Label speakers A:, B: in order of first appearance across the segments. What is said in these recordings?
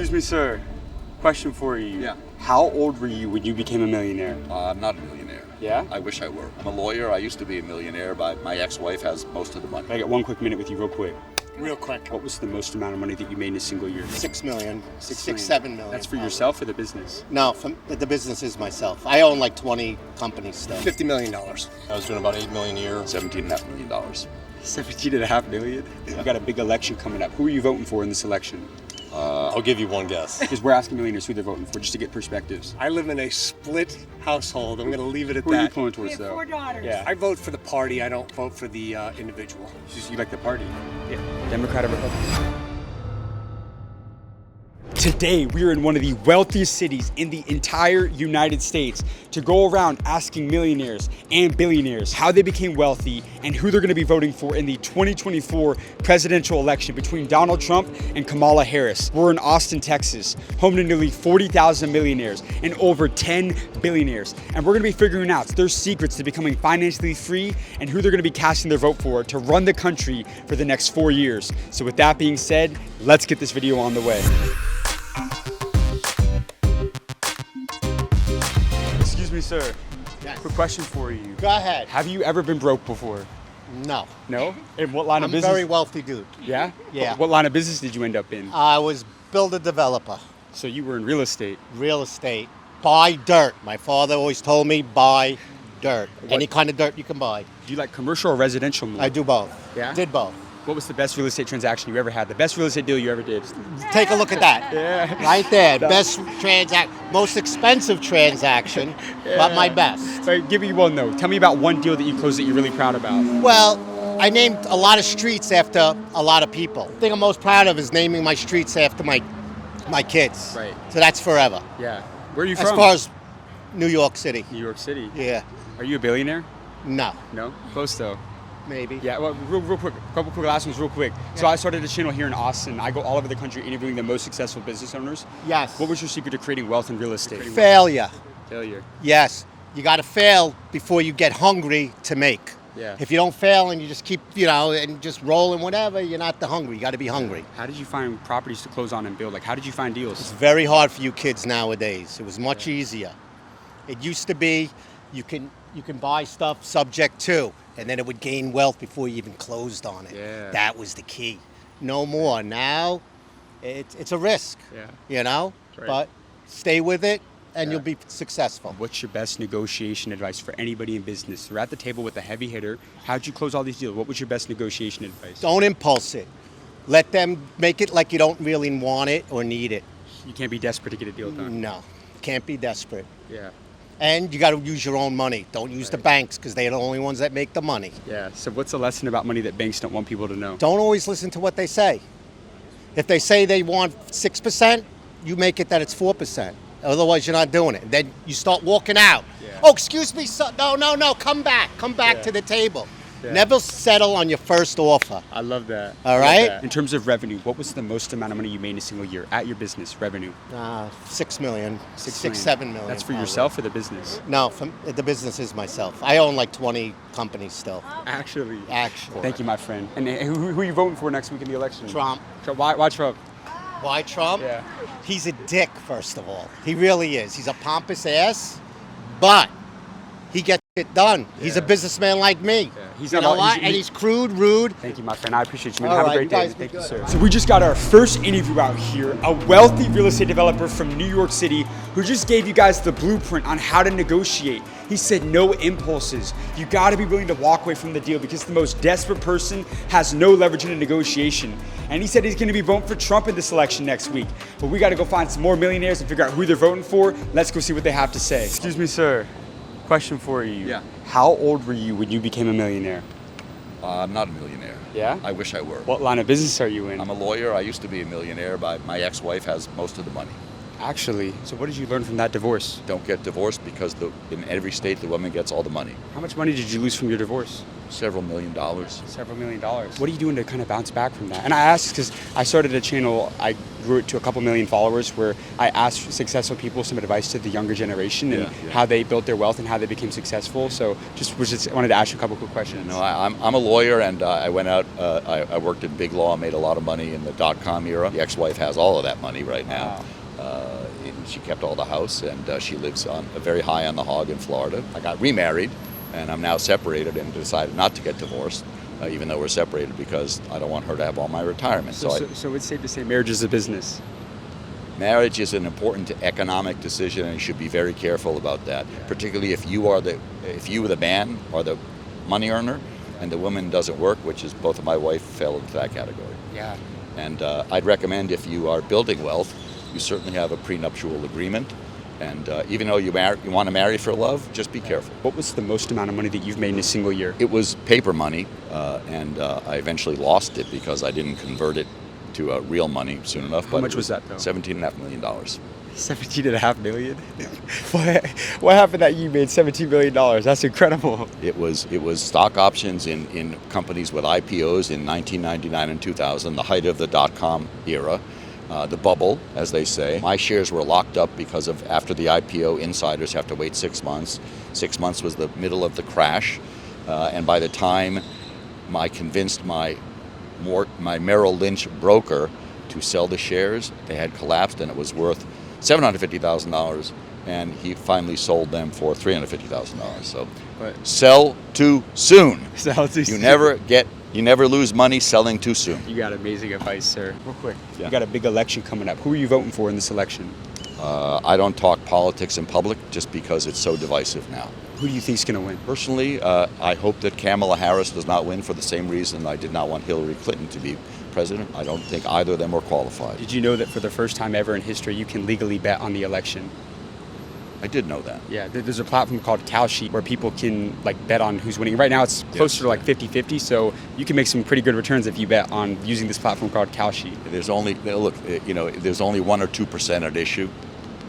A: Excuse me, sir. Question for you.
B: Yeah.
A: How old were you when you became a millionaire?
B: I'm not a millionaire.
A: Yeah?
B: I wish I were. I'm a lawyer. I used to be a millionaire, but my ex-wife has most of the money.
A: Can I get 1 quick minute with you real quick?
C: Real quick.
A: What was the most amount of money that you made in a single year?
C: 6 million.
A: Six
C: 6,
A: million.
C: 7 million.
A: That's for
C: probably.
A: yourself or the business?
C: No, the business is myself. I own like 20 companies still.
D: $50 million.
E: I was doing about $8 million a year.
B: $17.5 million.
A: $17.5 million?
B: Yeah.
A: We've got a big election coming up. Who are you voting for in this election?
E: I'll give you one guess.
A: Because we're asking millionaires who they're voting for, just to get perspectives.
D: I live in a split household. I'm going to leave it at
A: Who are you
D: that.
A: pulling towards,
F: We have
A: though?
F: 4 daughters.
A: Yeah.
D: I vote for the party. I don't vote for the individual.
A: You like the party?
D: Yeah.
A: Democrat or Republican? Today, we are in one of the wealthiest cities in the entire United States to go around asking millionaires and billionaires how they became wealthy and who they're going to be voting for in the 2024 presidential election between Donald Trump and Kamala Harris. We're in Austin, Texas, home to nearly 40,000 millionaires and over 10 billionaires. And we're going to be figuring out their secrets to becoming financially free and who they're going to be casting their vote for to run the country for the next 4 years. So with that being said, let's get this video on the way. Excuse me, sir.
C: Yes.
A: Quick question for you.
C: Go ahead.
A: Have you ever been broke before?
C: No.
A: No? In what line
C: I'm
A: of
C: a
A: business?
C: very wealthy dude.
A: Yeah?
C: Yeah.
A: What line of business did you end up in?
C: I was builder developer,
A: So you were in real estate.
C: real estate. Buy dirt. My father always told me buy dirt. Any kind of dirt you can buy.
A: Do you like commercial or residential more?
C: I do both.
A: Yeah?
C: Did both.
A: What was the best real estate transaction you ever had? The best real estate deal you ever did?
C: Take a look at that.
A: Yeah.
C: Right there. Best most expensive transaction, but my best.
A: But give me one though. Tell me about one deal that you closed that you're really proud about.
C: Well, I named a lot of streets after a lot of people. The thing I'm most proud of is naming my streets after my kids.
A: Right.
C: So that's forever.
A: Yeah. Where are you from?
C: As far as New York City.
A: New York City.
C: Yeah.
A: Are you a billionaire?
C: No.
A: No? Close though.
C: Maybe.
A: Yeah, well, real quick, a couple quick last ones real quick. So I started a channel here in Austin. I go all over the country interviewing the most successful business owners.
C: Yes.
A: What was your secret to creating wealth in real estate?
C: Failure.
A: Failure.
C: Yes. You got to fail before you get hungry to make.
A: Yeah.
C: If you don't fail and you just keep, and just rolling whatever, you're not the hungry. You got to be hungry.
A: How did you find properties to close on and build? Like, how did you find deals?
C: It's very hard for you kids nowadays. It was much easier. It used to be you can buy stuff subject to, and then it would gain wealth before you even closed on it.
A: Yeah.
C: That was the key. No more. Now, it's a risk.
A: Yeah. Right.
C: But stay with it, and
A: Yeah.
C: you'll be successful.
A: What's your best negotiation advice for anybody in business? You're at the table with a heavy hitter. How'd you close all these deals? What was your best negotiation advice?
C: Don't impulse it. Let them make it like you don't really want it or need it.
A: You can't be desperate to get a deal done.
C: No, can't be desperate.
A: Yeah.
C: And you got to use your own money. Don't use the banks because they're the only ones that make the money.
A: Yeah. So what's a lesson about money that banks don't want people to know?
C: Don't always listen to what they say. If they say they want 6%, you make it that it's 4%. Otherwise, you're not doing it. Then you start walking out.
A: Yeah.
C: Oh, excuse me, no, come back
A: Yeah.
C: to the table.
A: Yeah.
C: Never settle on your first offer.
A: I love that.
C: All
A: I love
C: right?
A: that. In terms of revenue, what was the most amount of money you made in a single year at your business revenue?
C: 6 million,
A: 6
C: 6, 7 million.
A: That's for
C: probably.
A: yourself or the business?
C: No, the business is myself. I own like 20 companies still.
A: Actually.
C: Actually.
A: Thank you, my friend. And who are you voting for next week in the election?
C: Trump.
A: Why Trump?
C: Why Trump?
A: Yeah.
C: He's a dick, first of all. He really is. He's a pompous ass, but he gets it done. He's a
A: Yeah.
C: businessman like me.
A: Yeah. He's
C: You
A: not
C: know
A: all-
C: what?
A: he's-
C: And he's crude, rude.
A: Thank you, my friend. I appreciate you, man.
C: All
A: Have a
C: right,
A: great
C: you
A: day.
C: guys be
A: Thank you,
C: good.
A: sir. So we just got our first interview out here, a wealthy real estate developer from New York City who just gave you guys the blueprint on how to negotiate. He said no impulses. You got to be willing to walk away from the deal because the most desperate person has no leverage in a negotiation. And he said he's going to be voting for Trump in this election next week. But we got to go find some more millionaires and figure out who they're voting for. Let's go see what they have to say. Excuse me, sir. Question for you.
B: Yeah.
A: How old were you when you became a millionaire?
B: I'm not a millionaire.
A: Yeah?
B: I wish I were.
A: What line of business are you in?
B: I'm a lawyer. I used to be a millionaire, but my ex-wife has most of the money.
A: Actually, so what did you learn from that divorce?
B: Don't get divorced because in every state the woman gets all the money.
A: How much money did you lose from your divorce?
B: Several $1 million.
A: Several $1 million. What are you doing to kind of bounce back from that? And I ask because I started a channel. I grew it to a couple million followers, where I asked successful people some advice to the younger generation and how they built their wealth and how they became successful. So just wanted to ask you a couple quick questions.
B: No, I'm a lawyer, and I went out. I worked in big law, made a lot of money in the .com era. The ex-wife has all of that money right now. And she kept all the house, and she lives on very high on the hog in Florida. I got remarried, and I'm now separated, and decided not to get divorced, even though we're separated, because I don't want her to have all my retirement.
A: So it's safe to say marriage is a business.
B: Marriage is an important economic decision, and you should be very careful about that. Particularly if you, the man, are the money earner, and the woman doesn't work, which is both of my wife fell into that category.
A: Yeah.
B: And I'd recommend, if you are building wealth, you certainly have a prenuptial agreement. And even though you want to marry for love, just be careful.
A: What was the most amount of money that you've made in a single year?
B: It was paper money, and I eventually lost it because I didn't convert it to real money soon enough.
A: How much was that, though?
B: $17.5 million.
A: $17.5 million? What happened that you made $17 million? That's incredible.
B: It was stock options in companies with IPOs in 1999 and 2000, the height of the .com era. The bubble, as they say. My shares were locked up because of, after the IPO, insiders have to wait 6 months. 6 months was the middle of the crash. And by the time I convinced my Merrill Lynch broker to sell the shares, they had collapsed, and it was worth $750,000. And he finally sold them for $350,000. So sell too soon.
A: Sell too soon.
B: You never lose money selling too soon.
A: You got amazing advice, sir. Real quick,
B: Yeah.
A: You got a big election coming up. Who are you voting for in this election?
B: I don't talk politics in public just because it's so divisive now.
A: Who do you think's going to win?
B: Personally, I hope that Kamala Harris does not win, for the same reason I did not want Hillary Clinton to be president. I don't think either of them are qualified.
A: Did you know that for the first time ever in history, you can legally bet on the election?
B: I did know that.
A: Yeah, there's a platform called Kalshi where people can bet on who's winning. Right now it's closer to 50-50, so you can make some pretty good returns if you bet on using this platform called Kalshi.
B: There's only 1 or 2% at issue.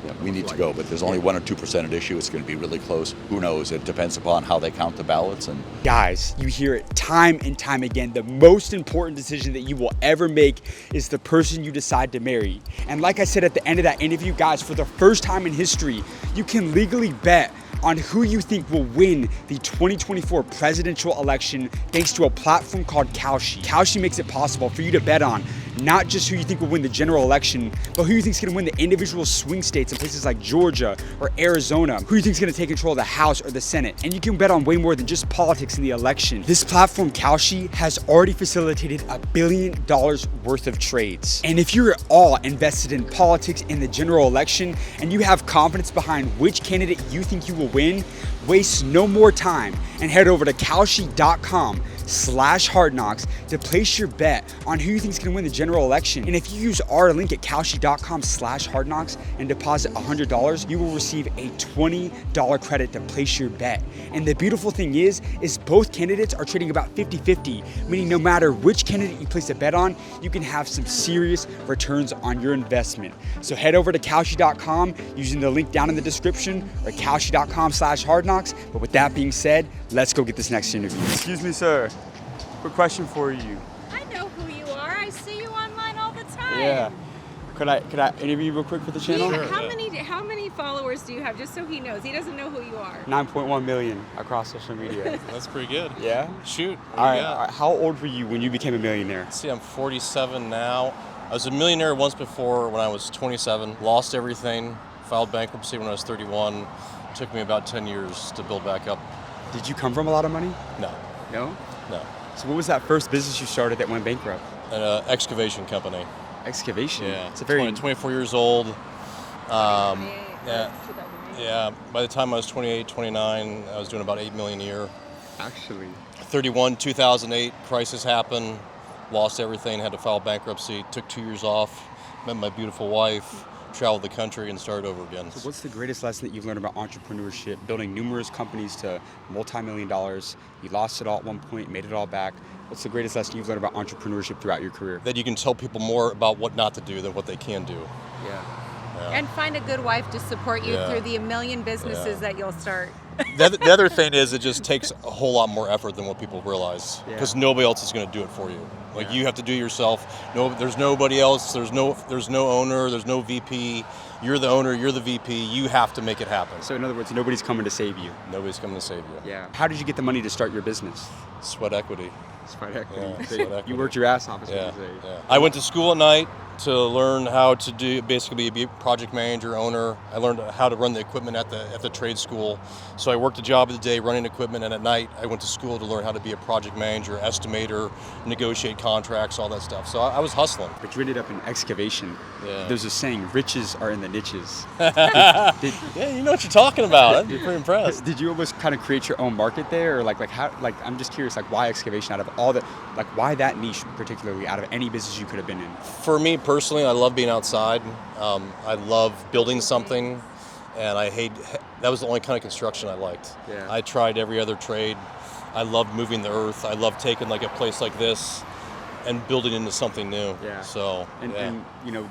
B: Yeah, we need to go, but there's only 1 or 2% at issue. It's going to be really close. Who knows? It depends upon how they count the ballots. And
A: guys, you hear it time and time again. The most important decision that you will ever make is the person you decide to marry. And like I said at the end of that interview, guys, for the first time in history, you can legally bet on who you think will win the 2024 presidential election thanks to a platform called Kalshi. Kalshi makes it possible for you to bet on not just who you think will win the general election, but who you think is going to win the individual swing states in places like Georgia or Arizona, who you think is going to take control of the House or the Senate. And you can bet on way more than just politics in the election. This platform, Kalshi, has already facilitated $1 billion worth of trades. And if you're at all invested in politics in the general election and you have confidence behind which candidate you think you will win, waste no more time and head over to Kalshi.com/hardknocks to place your bet on who you think is going to win the general election. And if you use our link at Kalshi.com/hardknocks and deposit $100, you will receive a $20 credit to place your bet. And the beautiful thing is both candidates are trading about 50-50, meaning no matter which candidate you place a bet on, you can have some serious returns on your investment. So head over to Kalshi.com using the link down in the description or Kalshi.com/hardknocks. But with that being said, let's go get this next interview. Excuse me, sir. Quick question for you.
F: I know who you are. I see you online all the time.
A: Yeah. Could I interview you real quick for the channel?
F: How many followers do you have? Just so he knows. He doesn't know who you are.
A: 9.1 million across social media.
E: That's pretty good.
A: Yeah?
E: Shoot.
A: All right. How old were you when you became a millionaire?
E: See, I'm 47 now. I was a millionaire once before when I was 27. Lost everything. Filed bankruptcy when I was 31. Took me about 10 years to build back up.
A: Did you come from a lot of money?
E: No.
A: No?
E: No.
A: So what was that first business you started that went bankrupt?
E: An excavation company.
A: Excavation?
E: Yeah.
A: It's a very...
E: 24 years old. Yeah.
F: 2008.
E: Yeah. By the time I was 28, 29, I was doing about $8 million a year.
A: Actually.
E: 31, 2008, crisis happened. Lost everything, had to file bankruptcy. Took 2 years off. Met my beautiful wife. Traveled the country and started over again.
A: So what's the greatest lesson that you've learned about entrepreneurship, building numerous companies to multi-million dollars? You lost it all at one point, made it all back. What's the greatest lesson you've learned about entrepreneurship throughout your career?
E: That you can tell people more about what not to do than what they can do.
A: Yeah.
F: And find a good wife to support you through the million businesses that you'll start.
E: The other thing is it just takes a whole lot more effort than what people realize because nobody else is going to do it for you. Like
A: Yeah.
E: you have to do it yourself. No, there's nobody else. There's no owner. There's no VP. You're the owner. You're the VP. You have to make it happen.
A: So in other words, nobody's coming to save you.
E: Nobody's coming to save you.
A: Yeah. How did you get the money to start your business?
E: Sweat equity.
A: Sweat equity.
E: Yeah,
A: So
E: sweat equity.
A: You worked your ass off. Is what
E: Yeah,
A: you say.
E: yeah. I went to school at night to learn how to basically be a project manager, owner. I learned how to run the equipment at the trade school. So I worked a job of the day running equipment, and at night I went to school to learn how to be a project manager, estimator, negotiate contracts, all that stuff. So I was hustling.
A: But you ended up in excavation.
E: Yeah.
A: There's a saying, riches are in the niches.
E: Yeah, you know what you're talking about. I'd be pretty impressed.
A: Did you almost kind of create your own market there, or like how? Like I'm just curious, like why excavation out of all the, like why that niche particularly out of any business you could have been in?
E: For me personally, I love being outside. I love building something, and that was the only kind of construction I liked.
A: Yeah.
E: I tried every other trade. I loved moving the earth. I loved taking like a place like this and building into something new.
A: Yeah.
E: So,
A: And you know,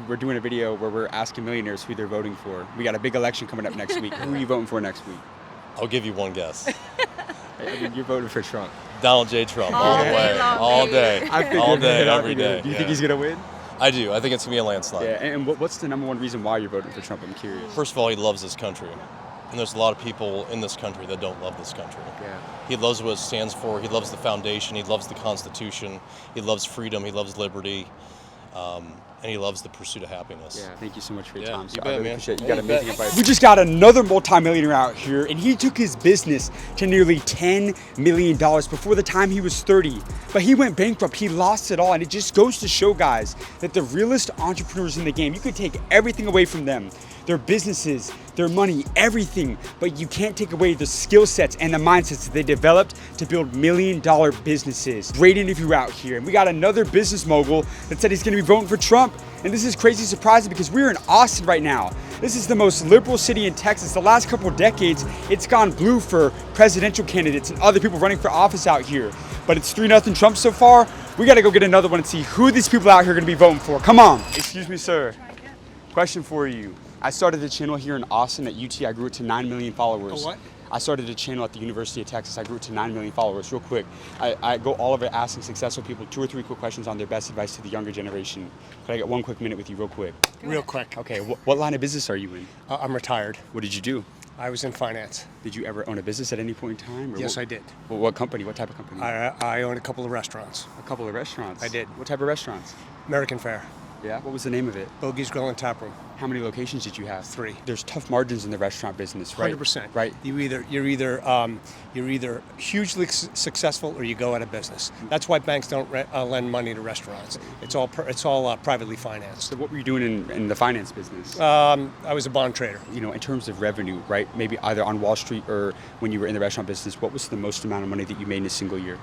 A: we're doing a video where we're asking millionaires who they're voting for. We got a big election coming up next week. Who are you voting for next week?
E: I'll give you one guess.
A: I mean, you're voting for Trump.
E: Donald J. Trump.
F: All
E: the
F: day
E: way.
F: long,
E: All
F: baby.
E: day.
A: I figured
E: All day,
A: that out.
E: every day.
A: Do you think he's gonna win?
E: I do. I think it's going to be a landslide.
A: Yeah. And what's the number one reason why you're voting for Trump? I'm curious.
E: First of all, he loves this country. And there's a lot of people in this country that don't love this country.
A: Yeah.
E: He loves what it stands for. He loves the foundation. He loves the Constitution. He loves freedom. He loves liberty. And he loves the pursuit of happiness.
A: Yeah, thank you so much for your
E: Yeah,
A: time.
E: you
A: So I
E: bet,
A: really
E: man.
A: appreciate it. You
E: Yeah,
A: got
E: you bet.
A: amazing advice. We just got another multimillionaire out here, and he took his business to nearly $10 million before the time he was 30. But he went bankrupt. He lost it all, and it just goes to show, guys, that the realest entrepreneurs in the game, you could take everything away from them. Their businesses, their money, everything, but you can't take away the skill sets and the mindsets that they developed to build $1 million businesses. Great interview out here. And we got another business mogul that said he's gonna be voting for Trump. And this is crazy surprising because we're in Austin right now. This is the most liberal city in Texas. The last couple of decades, it's gone blue for presidential candidates and other people running for office out here. But it's 3-0 Trump so far. We gotta go get another one and see who these people out here are gonna be voting for. Come on. Excuse me, sir. Question for you. I started a channel here in Austin at UT. I grew it to 9 million followers.
D: A what?
A: I started a channel at the University of Texas. I grew it to 9 million followers. Real quick, I go all over asking successful people 2 or 3 quick questions on their best advice to the younger generation. Could I get 1 quick minute with you real quick?
D: Real quick.
A: Okay, what line of business are you in?
D: I'm retired.
A: What did you do?
D: I was in finance.
A: Did you ever own a business at any point in time? Or
D: Yes, I did.
A: Well, what company? What type of company?
D: I own a couple of restaurants.
A: A couple of restaurants.
D: I did.
A: What type of restaurants?
D: American Fare,
A: Yeah. What was the name of it?
D: Bogey's Grill and Tap Room.
A: How many locations did you have?
D: 3.
A: There's tough margins in the restaurant business, right?
D: 100%.
A: Right.
D: You're either hugely successful or you go out of business. That's why banks don't lend money to restaurants. It's all privately financed.
A: So what were you doing in the finance business?
D: I was a bond trader.
A: You know, in terms of revenue, right? Maybe either on Wall Street or when you were in the restaurant business, what was the most amount of money that you made in a single year?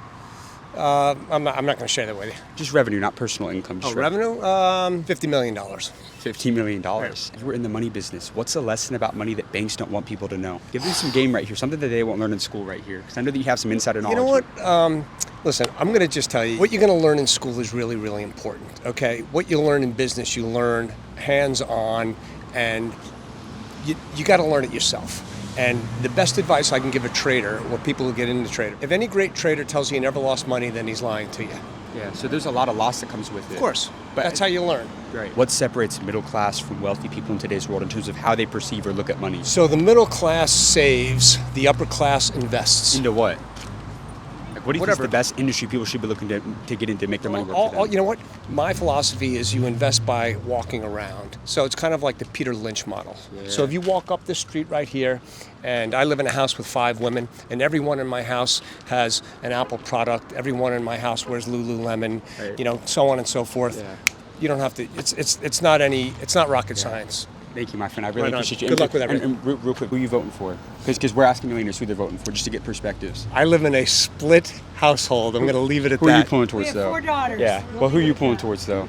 D: I'm not going to share that with you.
A: Just revenue, not personal income. Just
D: Revenue? $50 million.
A: $15 million. You were in the money business. What's a lesson about money that banks don't want people to know? Give them some game right here, something that they won't learn in school right here. Because I know that you have some insider knowledge.
D: You know what? Listen, I'm going to just tell you, what you're going to learn in school is really, really important, okay? What you learn in business, you learn hands-on, and you got to learn it yourself. And the best advice I can give a trader, or people who get into trading, if any great trader tells you he never lost money, then he's lying to you.
A: Yeah, so there's a lot of loss that comes with it.
D: Of course,
A: But
D: that's how you learn.
A: Right. What separates middle class from wealthy people in today's world in terms of how they perceive or look at money?
D: So the middle class saves, the upper class invests.
A: Into what? Like, what do you think is
D: Whatever.
A: the best industry people should be looking to get into, make their money work for them?
D: You know what? My philosophy is you invest by walking around. So it's kind of like the Peter Lynch model.
A: Yeah.
D: So if you walk up this street right here, and I live in a house with 5 women, and everyone in my house has an Apple product. Everyone in my house wears Lululemon,
A: Right.
D: you know, so on and so forth.
A: Yeah.
D: You don't have to. It's not rocket science.
A: Thank you, my friend. I really
D: Right on.
A: appreciate you.
D: Good luck with everything.
A: And real quick, who are you voting for? Because we're asking millionaires who they're voting for, just to get perspectives.
D: I live in a split household. I'm going to leave it at
A: Who are you
D: that.
A: pulling towards,
F: We have
A: though?
F: 4 daughters.
A: Yeah. Well, who are you pulling towards, though?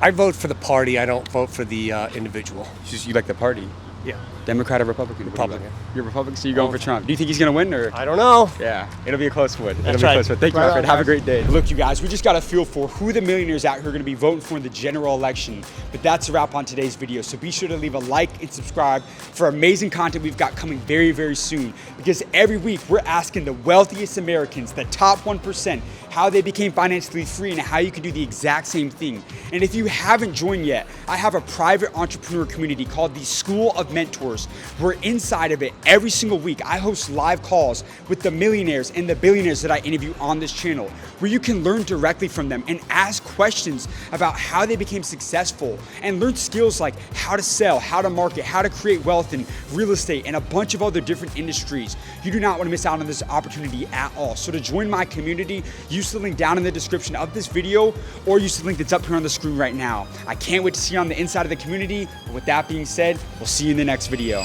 D: I vote for the party. I don't vote for the individual.
A: You like the party?
D: Yeah.
A: Democrat or Republican?
D: Republican.
A: You're Republican, so you're going for Trump. Do you think he's going to win, or?
D: I don't know.
A: Yeah, it'll be a close one.
D: That's right.
A: Thank you,
D: Right
A: my friend.
D: on,
A: Have a
D: guys.
A: great day. Look, you guys, we just got a feel for who the millionaires out here are going to be voting for in the general election. But that's a wrap on today's video. So be sure to leave a like and subscribe for amazing content we've got coming very, very soon. Because every week we're asking the wealthiest Americans, the top 1%, how they became financially free, and how you can do the exact same thing. And if you haven't joined yet, I have a private entrepreneur community called the School of Mentors, where inside of it, every single week, I host live calls with the millionaires and the billionaires that I interview on this channel, where you can learn directly from them and ask questions about how they became successful and learn skills like how to sell, how to market, how to create wealth in real estate, and a bunch of other different industries. You do not want to miss out on this opportunity at all. So to join my community, use the link down in the description of this video, or use the link that's up here on the screen right now. I can't wait to see you on the inside of the community. But with that being said, we'll see you in the next video.